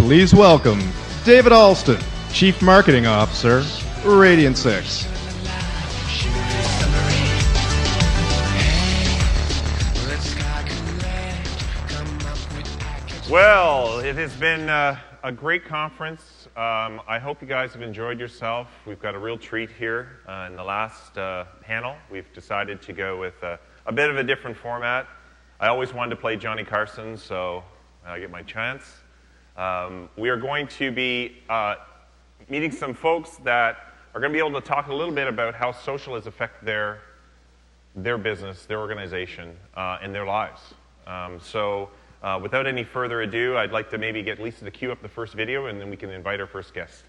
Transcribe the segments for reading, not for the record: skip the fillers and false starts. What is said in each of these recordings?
Please welcome David Alston, Chief Marketing Officer, Radian6. Well, it has been a great conference. I hope you guys have enjoyed yourself. We've got a real treat here. In the last panel, we've decided to go with a bit of a different format. I always wanted to play Johnny Carson, so I get my chance. We are going to be meeting some folks that are going to be able to talk a little bit about how social has affected their business, their organization, and their lives. Without any further ado, I'd like to maybe get Lisa to cue up the first video, and then we can invite our first guest.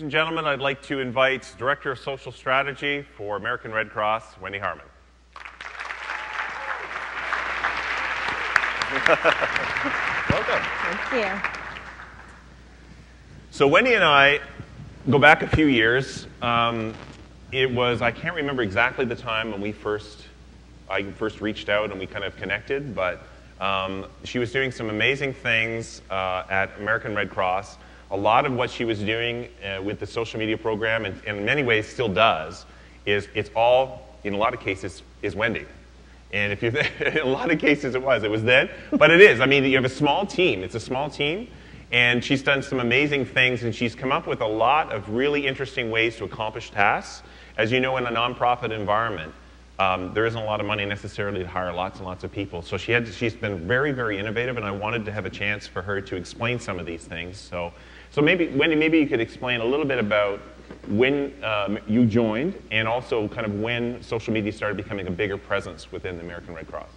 Gentlemen, I'd like to invite Director of Social Strategy for American Red Cross, Wendy Harmon. Welcome. Thank you. So Wendy and I go back a few years. It was, I can't remember exactly the time when I first reached out and we kind of connected, but she was doing some amazing things at American Red Cross. A lot of what she was doing with the social media program, and in many ways still does, is it's all, in a lot of cases, is Wendy. And if you in a lot of cases it was then, but it is. I mean, you have a small team. It's a small team, and she's done some amazing things, and she's come up with a lot of really interesting ways to accomplish tasks. As you know, in a nonprofit environment, there isn't a lot of money necessarily to hire lots and lots of people. So she's been very, very innovative, and I wanted to have a chance for her to explain some of these things. So maybe, Wendy, maybe you could explain a little bit about when you joined and also kind of when social media started becoming a bigger presence within the American Red Cross.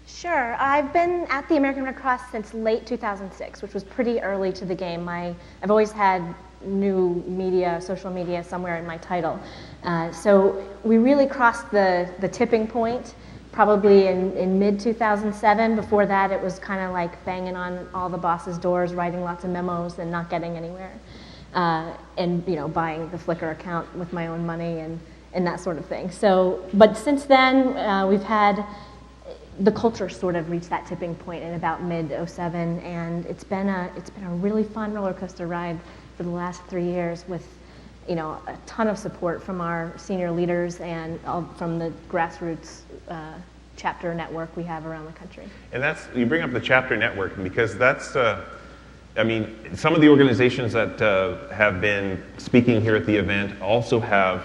Sure. I've been at the American Red Cross since late 2006, which was pretty early to the game. I've always had new media, social media somewhere in my title. So we really crossed the tipping point probably in mid-2007. Before that, it was kind of like banging on all the bosses' doors, writing lots of memos and not getting anywhere. And, buying the Flickr account with my own money and that sort of thing. But since then, we've had the culture sort of reach that tipping point in about mid-07, and it's been a really fun roller coaster ride for the last 3 years with a ton of support from our senior leaders and from the grassroots chapter network we have around the country. And you bring up the chapter network because that's, some of the organizations that have been speaking here at the event also have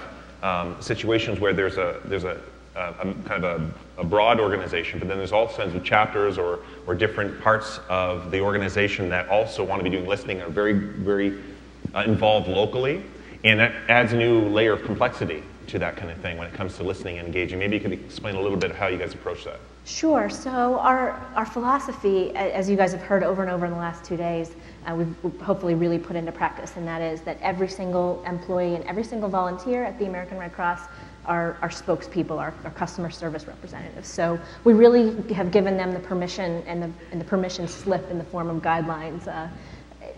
situations where there's a kind of a broad organization, but then there's all kinds of chapters or different parts of the organization that also want to be doing listening and are very, very involved locally. And that adds a new layer of complexity to that kind of thing when it comes to listening and engaging. Maybe you could explain a little bit of how you guys approach that. Sure. So our philosophy, as you guys have heard over and over in the last 2 days, we've hopefully really put into practice, and that is that every single employee and every single volunteer at the American Red Cross are spokespeople, our customer service representatives. So we really have given them the permission and the permission slip in the form of guidelines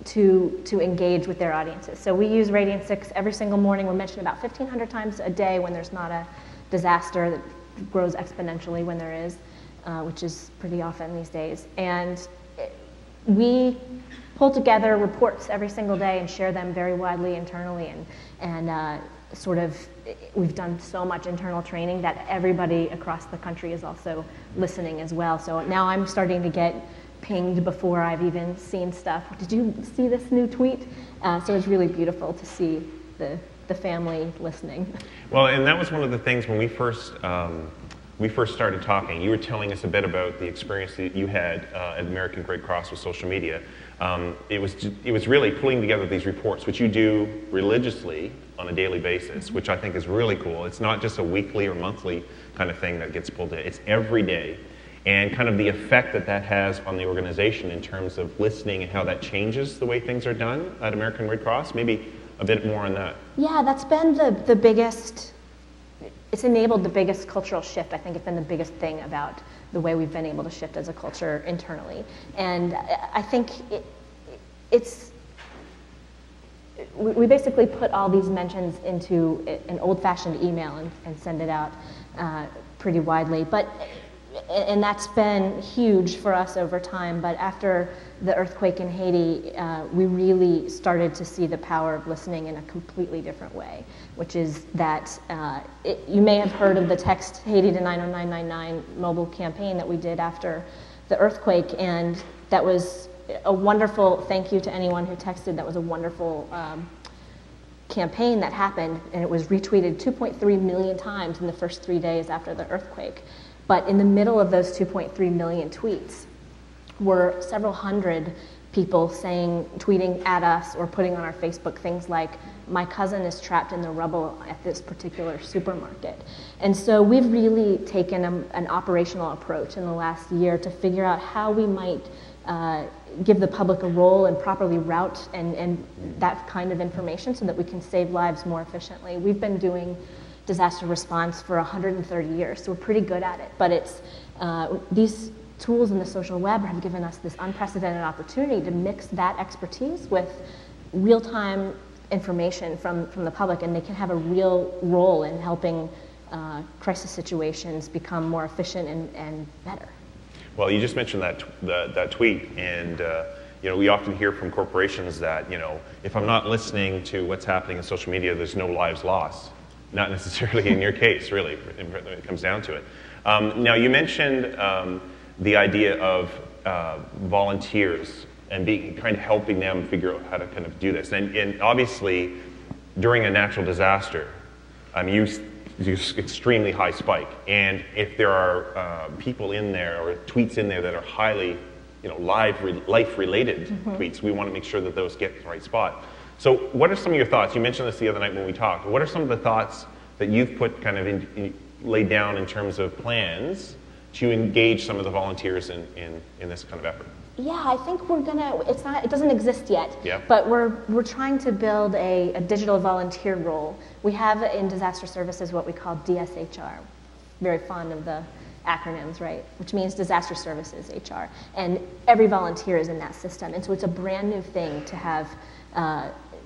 to engage with their audiences. So we use Radian6 every single morning. We're mentioned about 1,500 times a day when there's not a disaster that grows exponentially when there is, which is pretty often these days. And we pull together reports every single day and share them very widely internally, and we've done so much internal training that everybody across the country is also listening as well. So now I'm starting to get pinged before I've even seen stuff. Did you see this new tweet? So it's really beautiful to see the family listening. Well, and that was one of the things when we first started talking. You were telling us a bit about the experience that you had at American Red Cross with social media. It was really pulling together these reports, which you do religiously on a daily basis, which I think is really cool. It's not just a weekly or monthly kind of thing that gets pulled in. It's every day. And kind of the effect that has on the organization in terms of listening and how that changes the way things are done at American Red Cross. Maybe a bit more on that. Yeah, that's been the biggest, it's enabled the biggest cultural shift. I think it's been the biggest thing about the way we've been able to shift as a culture internally. And I think we basically put all these mentions into an old-fashioned email and send it out pretty widely. And that's been huge for us over time. But after the earthquake in Haiti, we really started to see the power of listening in a completely different way, which is that you may have heard of the Text Haiti to 90999 mobile campaign that we did after the earthquake, and that was a wonderful thank you to anyone who texted. That was a wonderful campaign that happened, and it was retweeted 2.3 million times in the first 3 days after the earthquake. But in the middle of those 2.3 million tweets were several hundred people tweeting at us or putting on our Facebook things like, "My cousin is trapped in the rubble at this particular supermarket." And so we've really taken an operational approach in the last year to figure out how we might give the public a role and properly route and that kind of information so that we can save lives more efficiently. We've been doing disaster response for 130 years, so we're pretty good at it. But it's these tools in the social web have given us this unprecedented opportunity to mix that expertise with real-time information from the public, and they can have a real role in helping crisis situations become more efficient and better. Well, you just mentioned that tweet, and we often hear from corporations that if I'm not listening to what's happening in social media, there's no lives lost. Not necessarily in your case, really, when it comes down to it. Now, you mentioned the idea of volunteers and kind of helping them figure out how to kind of do this. And obviously, during a natural disaster, you extremely high spike. And if there are people in there or tweets in there that are highly, life-related tweets, we want to make sure that those get to the right spot. So what are some of your thoughts? You mentioned this the other night when we talked. What are some of the thoughts that you've put kind of laid down in terms of plans to engage some of the volunteers in this kind of effort? Yeah, I think it doesn't exist yet, but we're trying to build a digital volunteer role. We have in disaster services what we call DSHR, very fond of the acronyms, right? Which means Disaster Services HR. And every volunteer is in that system. And so it's a brand new thing to have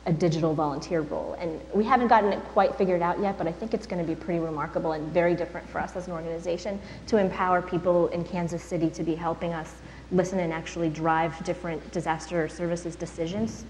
a digital volunteer role. And we haven't gotten it quite figured out yet, but I think it's going to be pretty remarkable and very different for us as an organization to empower people in Kansas City to be helping us listen and actually drive different disaster services decisions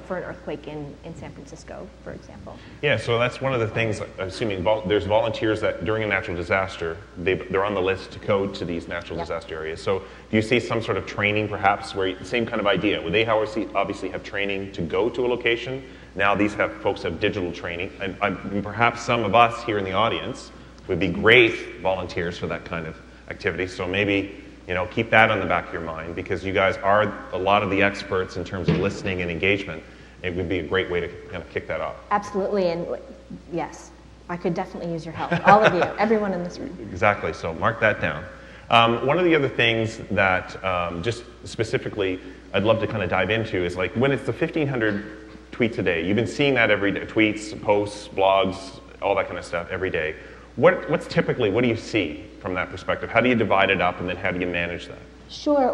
for an earthquake in San Francisco, for example. Yeah, so that's one of the things, assuming there's volunteers that during a natural disaster, they're on the list to go to these natural disaster areas. So do you see some sort of training perhaps where, same kind of idea, where they obviously have training to go to a location, now these folks have digital training, and perhaps some of us here in the audience would be great volunteers for that kind of activity, so maybe keep that on the back of your mind, because you guys are a lot of the experts in terms of listening and engagement. It would be a great way to kind of kick that off. Absolutely, and yes, I could definitely use your help. All of you, everyone in this room. Exactly, so mark that down. One of the other things that just specifically I'd love to kind of dive into is like when it's the 1,500 tweets a day, you've been seeing that every day, tweets, posts, blogs, all that kind of stuff every day. What do you see from that perspective? How do you divide it up, and then how do you manage that? Sure.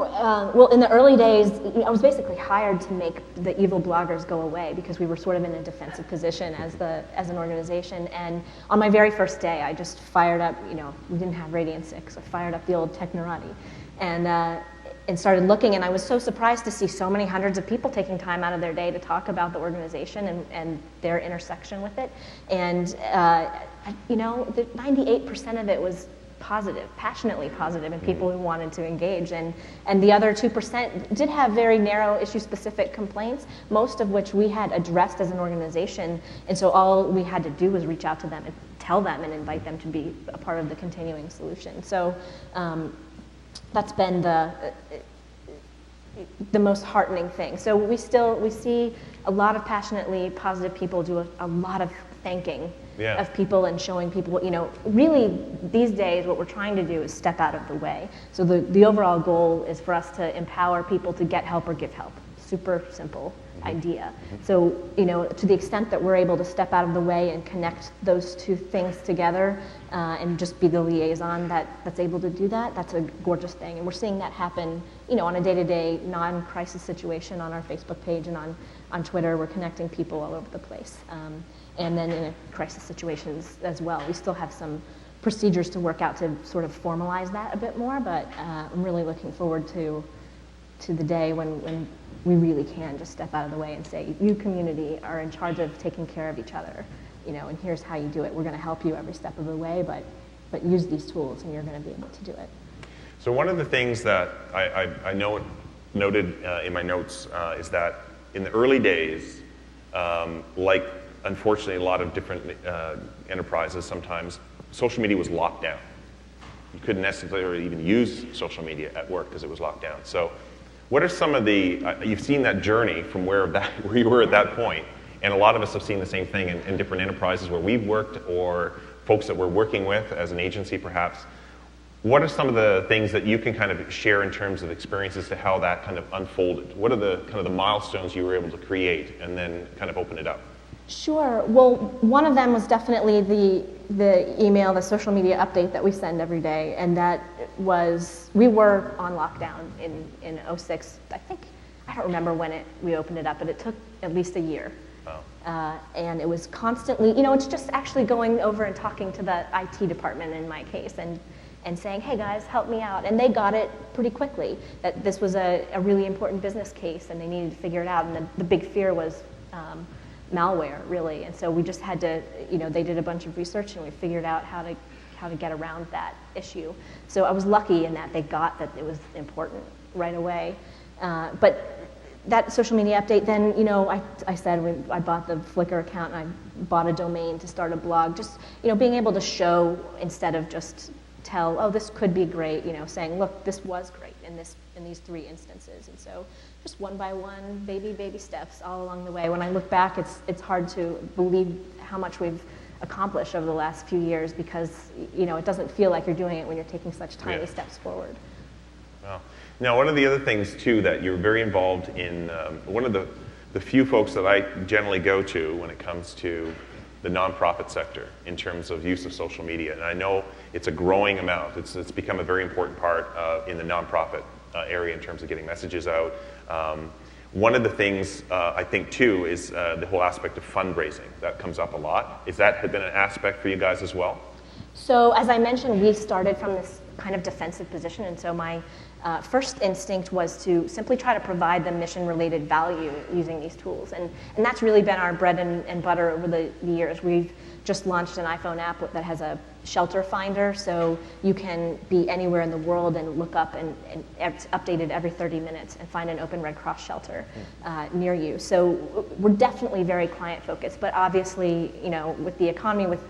Well, in the early days, I was basically hired to make the evil bloggers go away because we were sort of in a defensive position as an organization. And on my very first day, I just fired up. We didn't have Radian6, so I fired up the old Technorati, and started looking. And I was so surprised to see so many hundreds of people taking time out of their day to talk about the organization and their intersection with it. And the 98% of it was positive, passionately positive, and people who wanted to engage. And the other 2% did have very narrow issue-specific complaints, most of which we had addressed as an organization. And so all we had to do was reach out to them and tell them and invite them to be a part of the continuing solution. So that's been the most heartening thing. So we see a lot of passionately positive people do a lot of thanking of people and showing people, really these days what we're trying to do is step out of the way. So the overall goal is for us to empower people to get help or give help. Super simple idea. So, to the extent that we're able to step out of the way and connect those two things together and just be the liaison that's able to do that, that's a gorgeous thing. And we're seeing that happen, on a day-to-day non-crisis situation on our Facebook page and on Twitter. We're connecting people all over the place. And then in crisis situations as well. We still have some procedures to work out to sort of formalize that a bit more, but I'm really looking forward to the day when we really can just step out of the way and say, you community are in charge of taking care of each other, and here's how you do it. We're going to help you every step of the way, but use these tools and you're going to be able to do it. So one of the things that I noted in my notes is that in the early days, like unfortunately a lot of different enterprises sometimes, social media was locked down. You couldn't necessarily even use social media at work because it was locked down. So what are some of you've seen that journey from where you were at that point, and a lot of us have seen the same thing in different enterprises where we've worked or folks that we're working with as an agency perhaps. What are some of the things that you can kind of share in terms of experiences to how that kind of unfolded? What are the kind of the milestones you were able to create and then kind of open it up? Sure. Well, one of them was definitely the email, the social media update that we send every day, and that was, we were on lockdown in 06. I don't remember when we opened it up, but it took at least a year. Wow. And it was constantly, it's just actually going over and talking to the IT department in my case and saying, hey guys, help me out. And they got it pretty quickly, that this was a really important business case and they needed to figure it out. And the big fear was malware, really. And so we just had to, they did a bunch of research and we figured out how to get around that issue. So I was lucky in that they got that it was important right away. But that social media update, then, I said I bought the Flickr account and I bought a domain to start a blog. Just, being able to show instead of just tell, oh, this could be great, saying, look, this was great in these 3 instances. And so just one by one, baby steps all along the way. When I look back, it's hard to believe how much we've accomplished over the last few years because, it doesn't feel like you're doing it when you're taking such tiny steps forward. Wow. Now, one of the other things, too, that you're very involved in, one of the few folks that I generally go to when it comes to the nonprofit sector in terms of use of social media. And I know it's a growing amount. It's become a very important part in the nonprofit area in terms of getting messages out. One of the things I think too is the whole aspect of fundraising. That comes up a lot. Is that been an aspect for you guys as well? So as I mentioned, we started from this kind of defensive position, and so my first instinct was to simply try to provide the mission-related value using these tools. And that's really been our bread and butter over the years. We've just launched an iPhone app that has a shelter finder, so you can be anywhere in the world and look up and it's updated every 30 minutes and find an open Red Cross shelter near you. So we're definitely very client-focused, but obviously, with the economy, with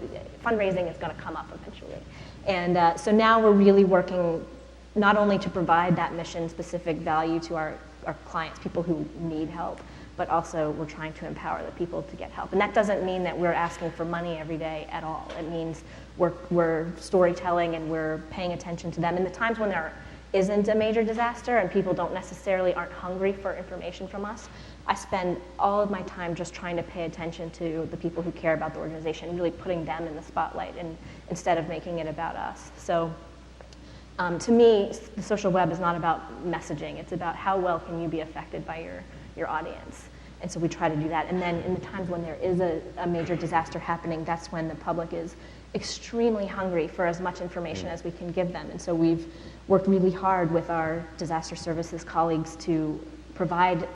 fundraising, it's going to come up eventually. And so now we're really working not only to provide that mission-specific value to our clients, people who need help, but also we're trying to empower the people to get help. And that doesn't mean that we're asking for money every day at all. It means we're storytelling and we're paying attention to them. In the times when there isn't a major disaster and people aren't hungry for information from us, I spend all of my time just trying to pay attention to the people who care about the organization, really putting them in the spotlight instead of making it about us. So to me, the social web is not about messaging. It's about how well can you be affected by your audience. And so we try to do that. And then in the times when there is a major disaster happening, that's when the public is extremely hungry for as much information as we can give them. And so we've worked really hard with our disaster services colleagues to provide